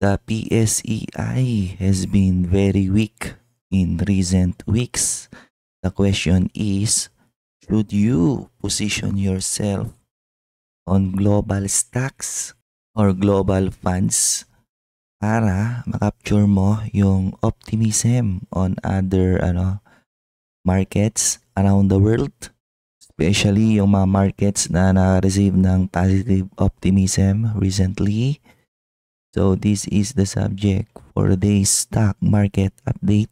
The PSEI has been very weak in recent weeks. The question is, should you position yourself on global stocks or global funds para makapture mo yung optimism on other markets around the world? Especially yung mga markets na na-receive ng positive optimism recently. So this is the subject for today's stock market update.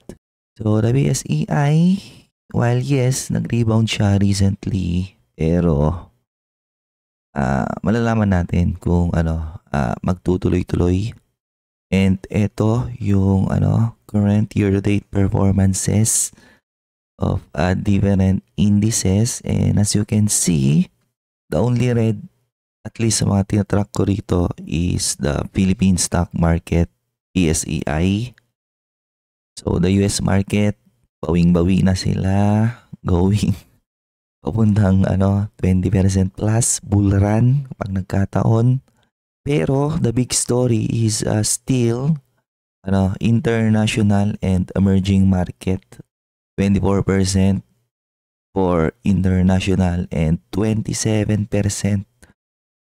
So the BSEI, while yes, nag-rebound siya recently, pero malalaman natin kung magtutuloy-tuloy. And ito yung current year-to-date performances of different indices. And as you can see, the only red, at least sa mga tinatrack ko rito, is the Philippine stock market, PSEI. So the US market, bawing-bawi na sila, going papuntang 20% plus bull run pag nagkataon. Pero the big story is still international and emerging market. 24% for international and 27%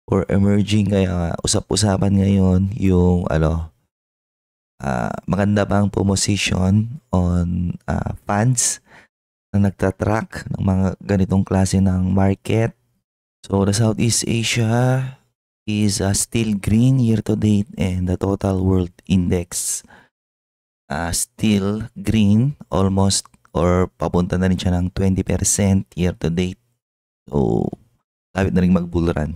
for emerging. Kaya usap-usapan ngayon yung maganda bang position on funds na nagtatrack ng mga ganitong klase ng market. So the Southeast Asia is still green year to date, and the total world index still green almost, or papunta na rin siya ng 20% year to date. So lapit na rin mag-bull run.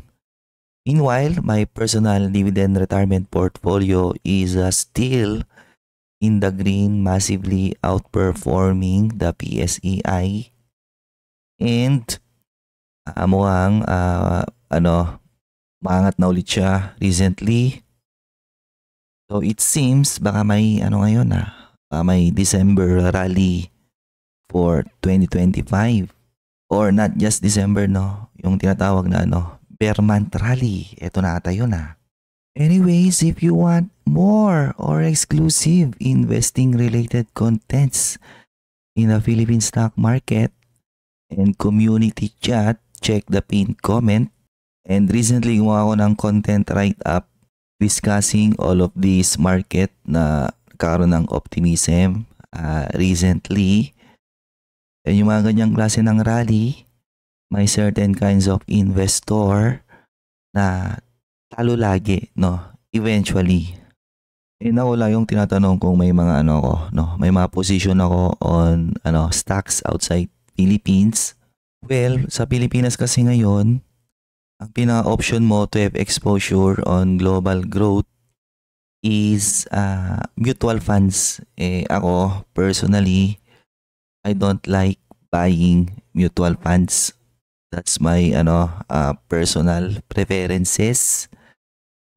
Meanwhile, my personal dividend retirement portfolio is still in the green, massively outperforming the PSEI. And mukhang maangat na ulit siya recently. So it seems baka may may December rally for 2025, or not just December, yung tinatawag na bear month rally. Ito na ata yun . Anyways, if you want more or exclusive investing related contents in the Philippine stock market and community chat, check the pinned comment. And recently gumawa ako ng content write-up discussing all of these market na karoon ng optimism recently. And yung mga ganyang klase ng rally, may certain kinds of investor na talo lagi, eventually. Ako lang yung tinatanong kung may mga may mga position ako on stocks outside Philippines. Well, sa Pilipinas kasi ngayon, ang pinaka-option mo to have exposure on global growth is mutual funds. Ako, personally, I don't like buying mutual funds. That's my personal preferences.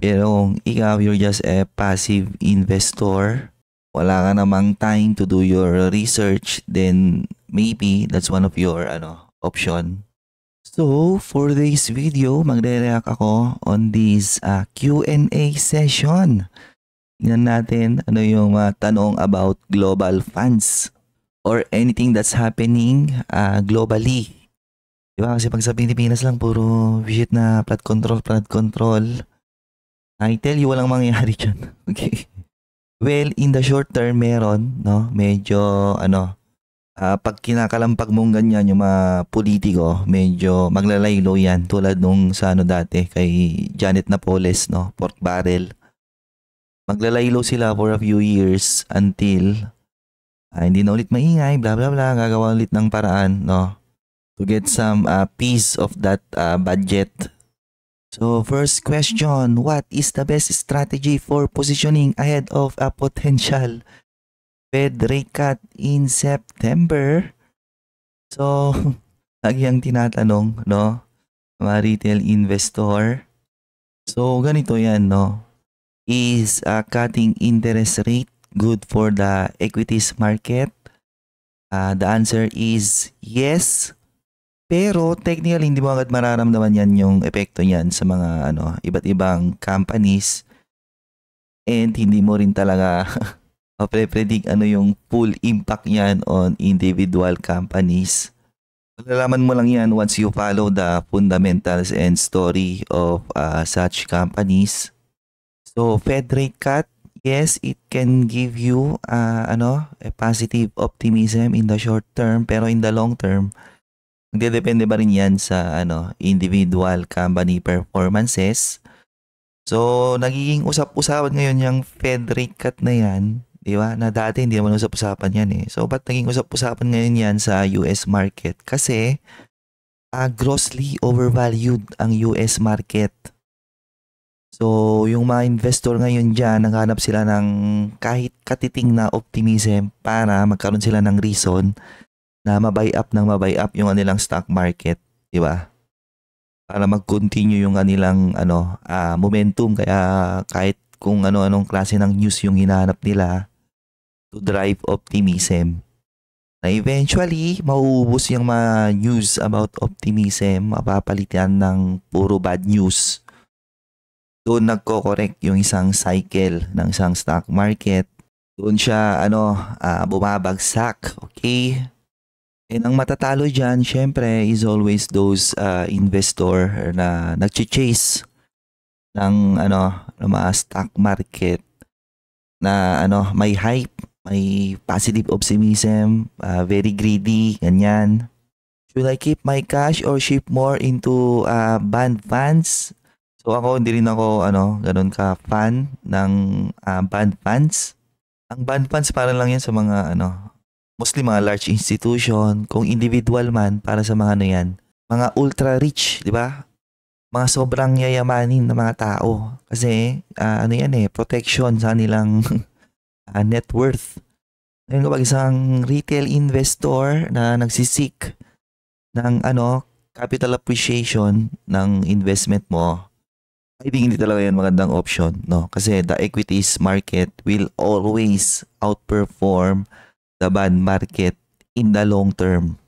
Pero kung ikaw, you're just a passive investor, wala ka namang time to do your research, then maybe that's one of your option. So, for this video, magre-react ako on this Q&A session. Tingnan natin ano yung tanong about global funds or anything that's happening globally. Diba kasi pag sa Pilipinas lang, puro visit na flood control. I tell you, walang mangyayari dyan. Okay. Well, in the short term, meron, medyo pag kinakalampag mong ganyan yung mga politiko, medyo maglalaylo yan, tulad nung sa dati kay Janet Napoles, pork barrel. Maglalaylo sila for a few years until hindi na ulit maingay, blah blah blah, gagawa ulit ng paraan, to get some piece of that budget. So first question, what is the best strategy for positioning ahead of a potential Fed rate cut in September? So, lagi ang tinatanong, mga retail investor. So, ganito yan, Is cutting interest rate good for the equities market? The answer is yes. Pero technically, hindi mo agad mararamdaman yan yung epekto niyan sa mga iba't ibang companies. and hindi mo rin talaga mapre-predict ano yung full impact niyan on individual companies. Malalaman mo lang yan once you follow the fundamentals and story of such companies. So Fed rate cut, yes, it can give you a positive optimism in the short term, pero in the long term, magdedepende ba rin yan sa individual company performances. So nagiging usap-usapan ngayon yung Fed rate cut na yan, di ba? Na dati hindi naman usap-usapan yan eh. So ba't naging usap-usapan ngayon yan sa US market? Kasi grossly overvalued ang US market. So, yung mga investor ngayon dyan, naghanap sila ng kahit katiting na optimism para magkaroon sila ng reason na mabuy up yung kanilang stock market, di ba? Para mag-continue yung kanilang momentum, kaya kahit kung ano-anong klase ng news yung hinahanap nila to drive optimism. Na eventually, mauubos yung mga news about optimism, mapapalitan ng puro bad news. Doon nagko-correct yung isang cycle ng isang stock market. Doon siya bumabagsak, okay? And ang matatalo dyan, syempre, is always those investor na nag-chase ng mga stock market na may hype, may positive optimism, very greedy, ganyan. Should I keep my cash or shift more into bond funds? So ako, hindi rin ako ganun ka fan ng bond funds. Ang bond funds para lang yan sa mga mostly mga large institution. Kung individual man, para sa mga yan, mga ultra rich, di ba? Mga sobrang yayamanin na mga tao. Kasi yan protection sa nilang net worth. Ngayon kapag isang retail investor na nagsisik ng capital appreciation ng investment mo, I think hindi talaga yan magandang option, no? Kasi the equities market will always outperform the bond market in the long term.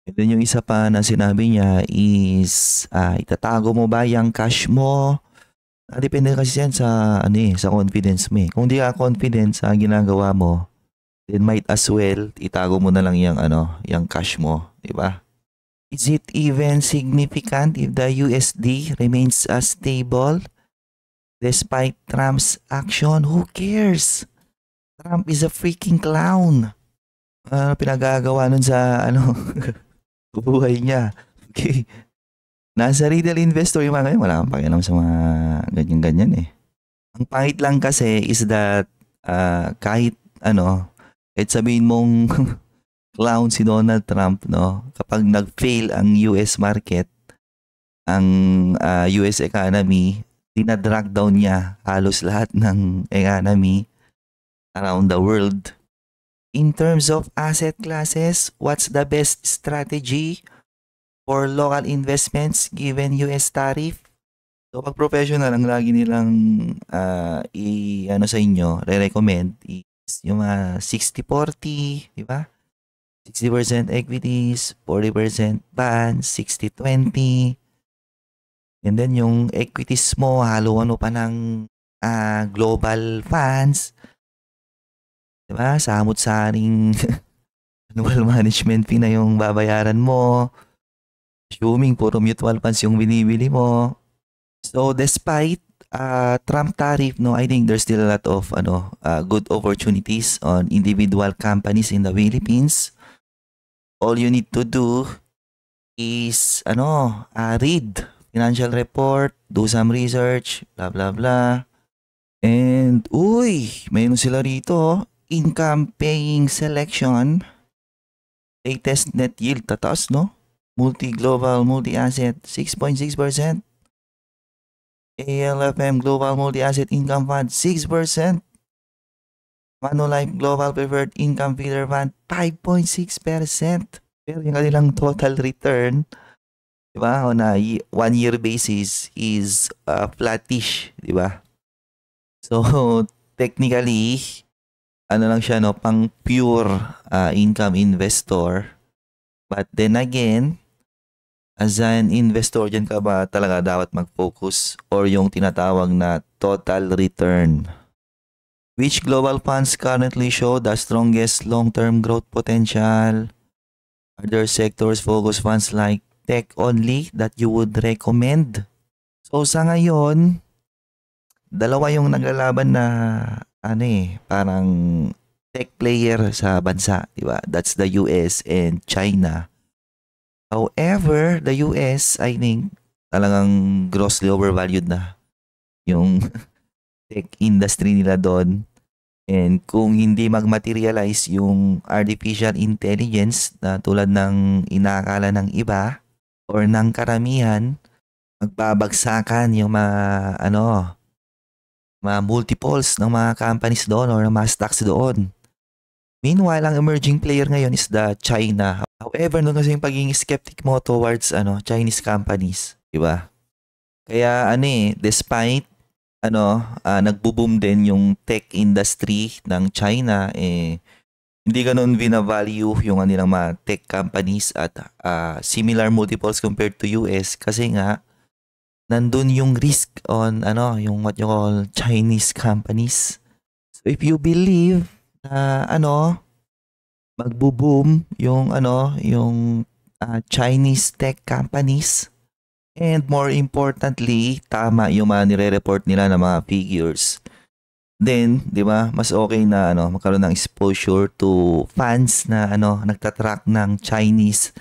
And then yung isa pa na sinabi niya is itatago mo ba yung cash mo? Depende kasi yan sa sa confidence mo. Kung di ka confident sa ginagawa mo, then might as well itago mo na lang yung cash mo, di ba? Is it even significant if the USD remains stable despite Trump's action? Who cares? Trump is a freaking clown. Pinagagawa nun sa buhay niya. Okay. Nasa retail investor yung mga ngayon, wala kang pakialam sa mga ganyan-ganyan eh. Ang pangit lang kasi is that kahit sabihin mong clown si Donald Trump, no? Kapag nag-fail ang US market, ang US economy, dinadrag down niya halos lahat ng economy around the world. In terms of asset classes, what's the best strategy for local investments given US tariff? So pag professional, ang lagi nilang sa inyo, re-recommend is yung 60-40, di ba? 60% equities, 40% bonds, 60-20. And then yung equities mo, haluan mo pa ng global funds. Diba? Samot-saring annual management fee na yung babayaran mo. Assuming puro mutual funds yung binibili mo. So despite Trump tariff, no, I think there's still a lot of good opportunities on individual companies in the Philippines. All you need to do is read financial report, do some research, blah blah blah. And mayroon sila rito, income paying selection, latest net yield tataas, no? Multi-global, multi-asset 6.6%. ALFM Global Multi-Asset Income Fund 6%. Manulife Global Preferred Income Feeder Fund 5.6%. Pero yung kanilang total return, di ba, on a 1-year basis is flattish, di ba? So, technically, lang siya, no, pang pure income investor. But then again, as an investor, dyan ka ba talaga dapat mag-focus or yung tinatawag na total return? Which global funds currently show the strongest long-term growth potential? Are there sectors focus funds like tech only that you would recommend? So sa ngayon, dalawa yung naglalaban na parang tech player sa bansa, di ba? That's the US and China. However, the US, I think, talagang grossly overvalued na yung tech industry nila doon. And kung hindi mag-materialize yung artificial intelligence na tulad ng inaakala ng iba or ng karamihan, magbabagsakan yung mga multiples ng mga companies doon or ng mga stocks doon. Meanwhile, ang emerging player ngayon is the China. However, nung kasi yung pagiging skeptic mo towards Chinese companies, di ba? Kaya despite nagbo-boom din yung tech industry ng China, hindi ganun binavalue yung kanilang mga tech companies at similar multiples compared to US kasi nga nandun yung risk on yung what you call Chinese companies. So if you believe na magbo-boom yung Chinese tech companies, and more importantly, tama yung mga nire-report nila ng mga figures, then, di ba, mas okay na magkaroon ng exposure to funds na nagtatrack ng Chinese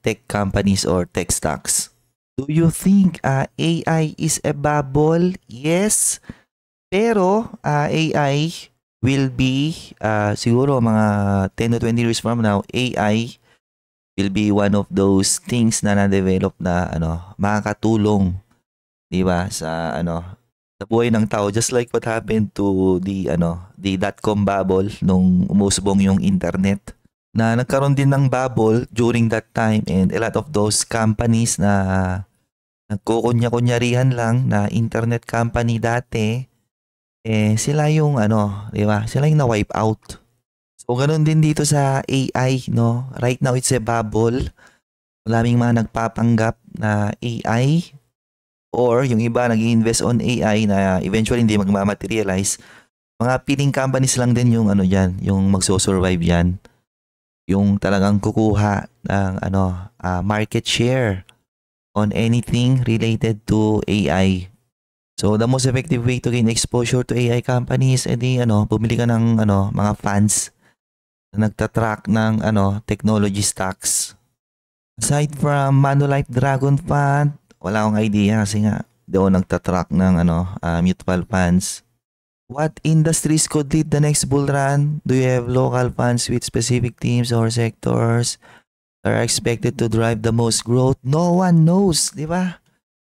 tech companies or tech stocks. Do you think AI is a bubble? Yes. Pero AI will be siguro mga 10 to 20 years from now, AI will be one of those things na na-develop na makakatulong, 'di ba, sa sa buhay ng tao, just like what happened to the dot-com bubble nung umusbong yung internet. Na nagkaroon din ng bubble during that time, and a lot of those companies na nagkukunya-kunyarihan lang na internet company dati, sila yung di ba? Sila yung na-wipe out. So, ganun din dito sa AI, no? Right now, it's a bubble. Maraming mga nagpapanggap na AI or yung iba nag-invest on AI na eventually hindi magmamaterialize. Mga piling companies lang din yung dyan, yung magso-survive yan. Yung talagang kukuha ng market share on anything related to AI. So, the most effective way to gain exposure to AI companies, bumili ka ng mga funds na nagtatrack ng technology stocks. Aside from Manulife Dragon Fund, wala akong idea kasi nga doon nagtatrack ng mutual funds. What industries could lead the next bull run? Do you have local funds with specific teams or sectors that are expected to drive the most growth? No one knows, di ba?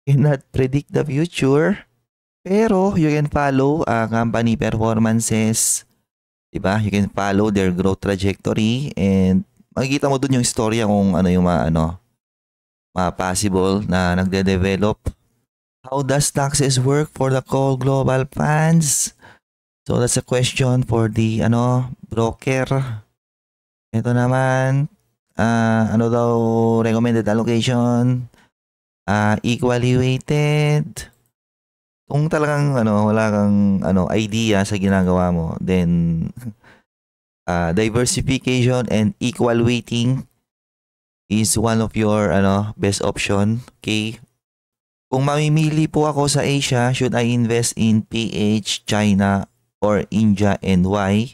You cannot predict the future. Pero you can follow company performances. Diba? You can follow their growth trajectory and makikita mo dun yung istorya kung yung mga possible na nagde-develop. How does taxes work for the call global funds? So that's a question for the broker. Ito naman, daw recommended allocation? Equally weighted. Kung talagang wala kang idea sa ginagawa mo, then diversification and equal weighting is one of your best option. Okay? Kung mamimili po ako sa Asia, should I invest in PH, China, or India, and why?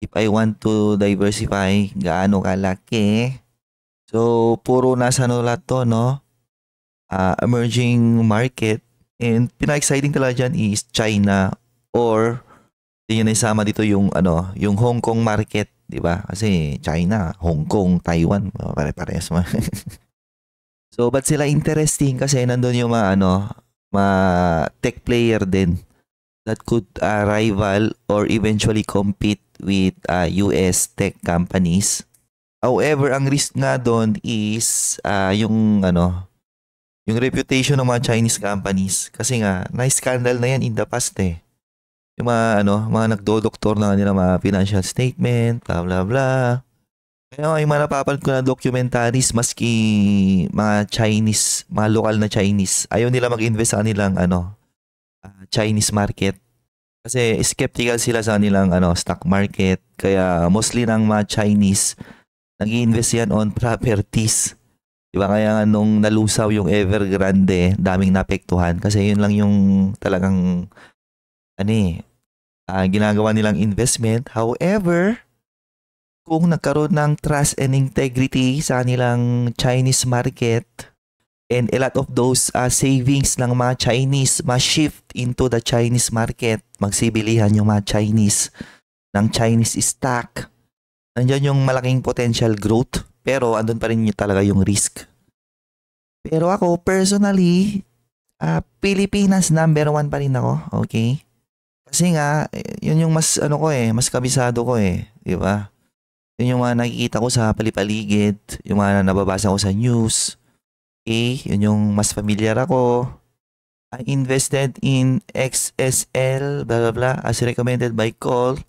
If I want to diversify, gaano kalaki? So, puro nasa lahat to, no? Emerging market. And pinaka-exciting talaga dyan is China or yun na isama dito yung yung Hong Kong market, di ba? Kasi China, Hong Kong, Taiwan, pare-parehas mo. So, but sila interesting kasi nandun yung mga tech player din that could rival or eventually compete with US tech companies. However, ang risk nga doon is yung yung reputation ng mga Chinese companies. Kasi nga, na-scandal na yan in the past eh. Yung mga nagdodoktor na nila mga financial statement, blah blah blah. Kaya yung mga napapanood ko na documentaries, maski mga Chinese, mga lokal na Chinese, ayaw nila mag-invest sa kanilang Chinese market. Kasi skeptical sila sa nilang stock market. Kaya mostly ng mga Chinese, nag-iinvest yan on properties. Diba? Kaya nung nalusaw yung Evergrande, daming napektuhan. Kasi yun lang yung talagang ginagawa nilang investment. However, kung nagkaroon ng trust and integrity sa nilang Chinese market, and a lot of those savings ng mga Chinese ma-shift into the Chinese market, magsibilihan yung mga Chinese ng Chinese stock, nandiyan yung malaking potential growth, pero andun pa rin talaga yung risk. Pero ako, personally, Pilipinas number 1 pa rin ako, okay? Kasi nga, yun yung mas mas kabisado ko di ba? Yun yung mga nakikita ko sa palipaligid, yung mga nababasa ko sa news, okay? Yun yung mas familiar ako. I invested in XSL, blah blah blah, as recommended by Cole.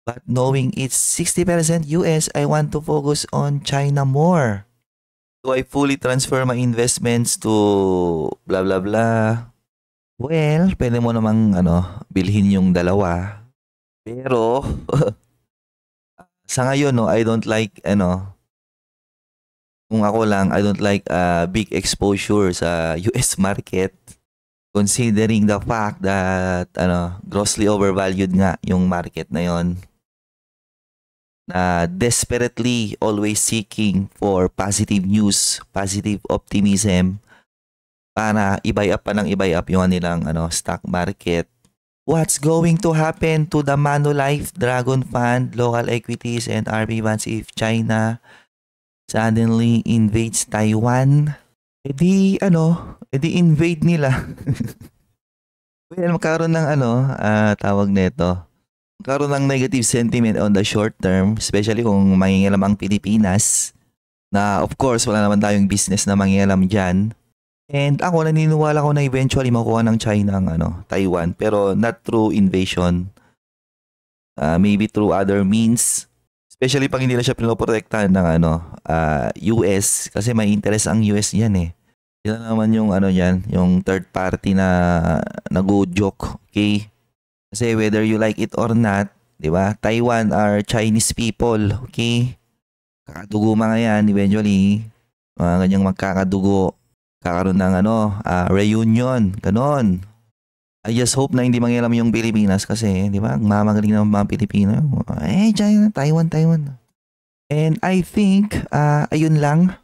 But knowing it's 60% US, I want to focus on China more. So I fully transfer my investments to blah blah blah. Well, pwede mo namang bilhin yung dalawa. Pero sa ngayon I don't like kung ako lang, I don't like big exposure sa US market, considering the fact that grossly overvalued nga yung market na yon, na desperately always seeking for positive news, positive optimism para i-buy up pa ng i-buy up yung nilang stock market. What's going to happen to the Manulife, Dragon Fund, local equities, and RB bonds if China suddenly invades Taiwan? Edi invade nila. Well, magkaroon ng tawag nito. Magkaroon ng negative sentiment on the short term, especially kung mangingialam ang Pilipinas. Na of course, wala naman tayong business na mangingialam dyan. And ako, naniniwala ko na eventually makuha ng China ang Taiwan, pero not through invasion. Maybe through other means. Especially pag hindi na siya pinoprotektahan ng US, kasi may interest ang US yan Yan naman yung yan, yung third party na nag-joke, okay? Kasi whether you like it or not, di ba? Taiwan are Chinese people, okay? Kakadugo mga yan eventually. Mga ganyang magkakadugo. Kakaroon ng reunion, ganon. I just hope na hindi mangialam yung Pilipinas kasi, di ba? Mamagaling naman mga Pilipino. China, Taiwan. And I think, ayun lang.